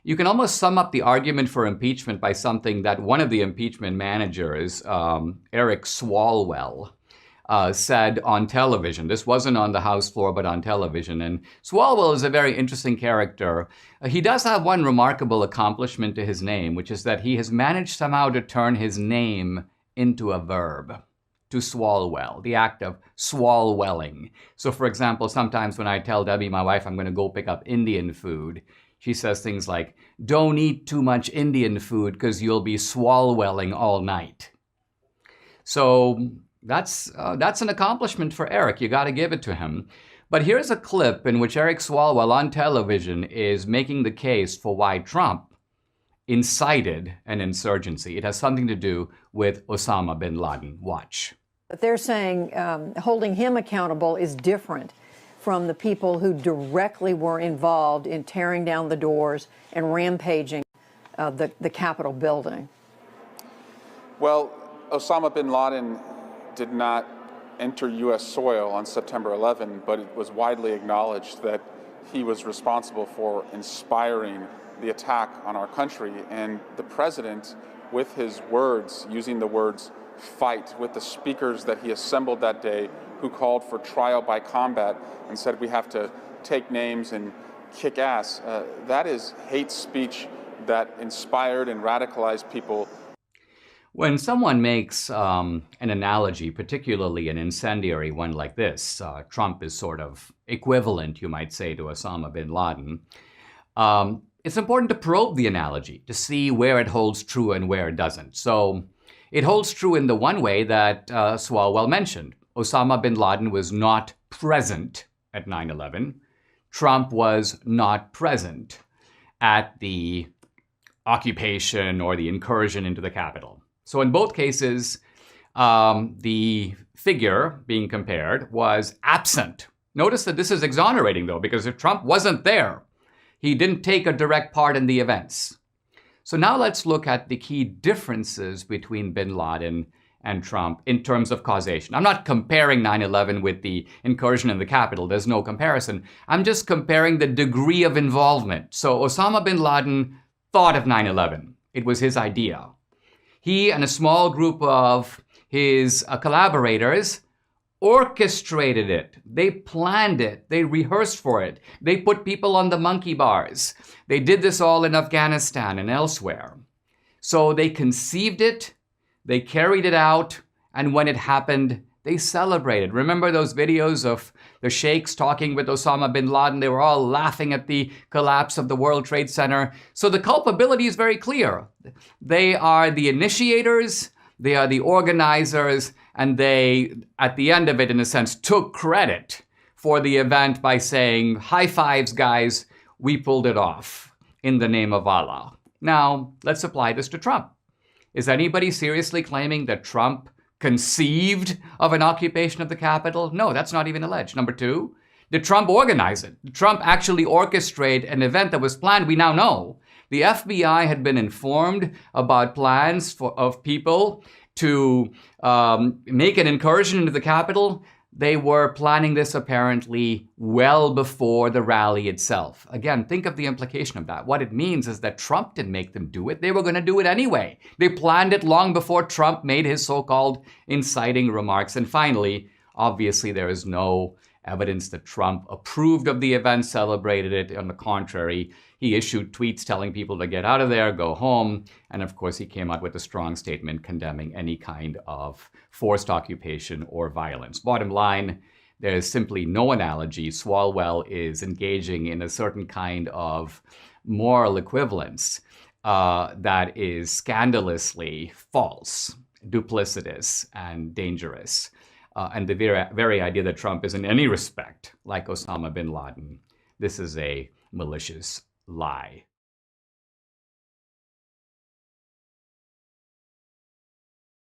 You can almost sum up the argument for impeachment by something that one of the impeachment managers, Eric Swalwell, said on television. This wasn't on the House floor, but on television. And Swalwell is a very interesting character. He does have one remarkable accomplishment to his name, which is that he has managed somehow to turn his name into a verb. To swalwell, the act of swalwelling. So for example, sometimes when I tell Debbie, my wife, I'm going to go pick up Indian food, she says things like, don't eat too much Indian food because you'll be swalwelling all night. So that's an accomplishment for Eric. You got to give it to him. But here's a clip in which Eric Swalwell on television is making the case for why Trump incited an insurgency. It has something to do with Osama bin Laden. Watch. But they're saying holding him accountable is different from the people who directly were involved in tearing down the doors and rampaging the Capitol building. Well, Osama bin Laden did not enter U.S. soil on September 11, but it was widely acknowledged that he was responsible for inspiring the attack on our country. And the president, with his words, using the words fight, with the speakers that he assembled that day who called for trial by combat and said we have to take names and kick ass, that is hate speech that inspired and radicalized people. When someone makes an analogy, particularly an incendiary one like this, Trump is sort of equivalent, you might say, to Osama bin Laden, it's important to probe the analogy to see where it holds true and where it doesn't. So it holds true in the one way that Swalwell mentioned. Osama bin Laden was not present at 9/11. Trump was not present at the occupation or the incursion into the Capitol. So in both cases, the figure being compared was absent. Notice that this is exonerating, though, because if Trump wasn't there, he didn't take a direct part in the events. So now let's look at the key differences between bin Laden and Trump in terms of causation. I'm not comparing 9/11 with the incursion in the Capitol. There's no comparison. I'm just comparing the degree of involvement. So Osama bin Laden thought of 9/11. It was his idea. He and a small group of his collaborators orchestrated it. They planned it. They rehearsed for it. They put people on the monkey bars. They did this all in Afghanistan and elsewhere. So they conceived it, they carried it out, and when it happened, they celebrated. Remember those videos of the sheikhs talking with Osama bin Laden? They were all laughing at the collapse of the World Trade Center. So the culpability is very clear. They are the initiators, they are the organizers, and they, at the end of it, in a sense, took credit for the event by saying, high fives, guys, we pulled it off in the name of Allah. Now, let's apply this to Trump. Is anybody seriously claiming that Trump conceived of an occupation of the Capitol? No, that's not even alleged. Number two, did Trump organize it? Did Trump actually orchestrate an event that was planned? We now know. The FBI had been informed about plans of people to make an incursion into the Capitol. They were planning this apparently well before the rally itself. Again, think of the implication of that. What it means is that Trump didn't make them do it. They were going to do it anyway. They planned it long before Trump made his so-called inciting remarks. And finally, obviously, there is no evidence that Trump approved of the event, celebrated it. On the contrary, he issued tweets telling people to get out of there, go home. And of course, he came out with a strong statement condemning any kind of forced occupation or violence. Bottom line, there is simply no analogy. Swalwell is engaging in a certain kind of moral equivalence that is scandalously false, duplicitous, and dangerous. And the very idea that Trump is in any respect like Osama bin Laden, this is a malicious lie.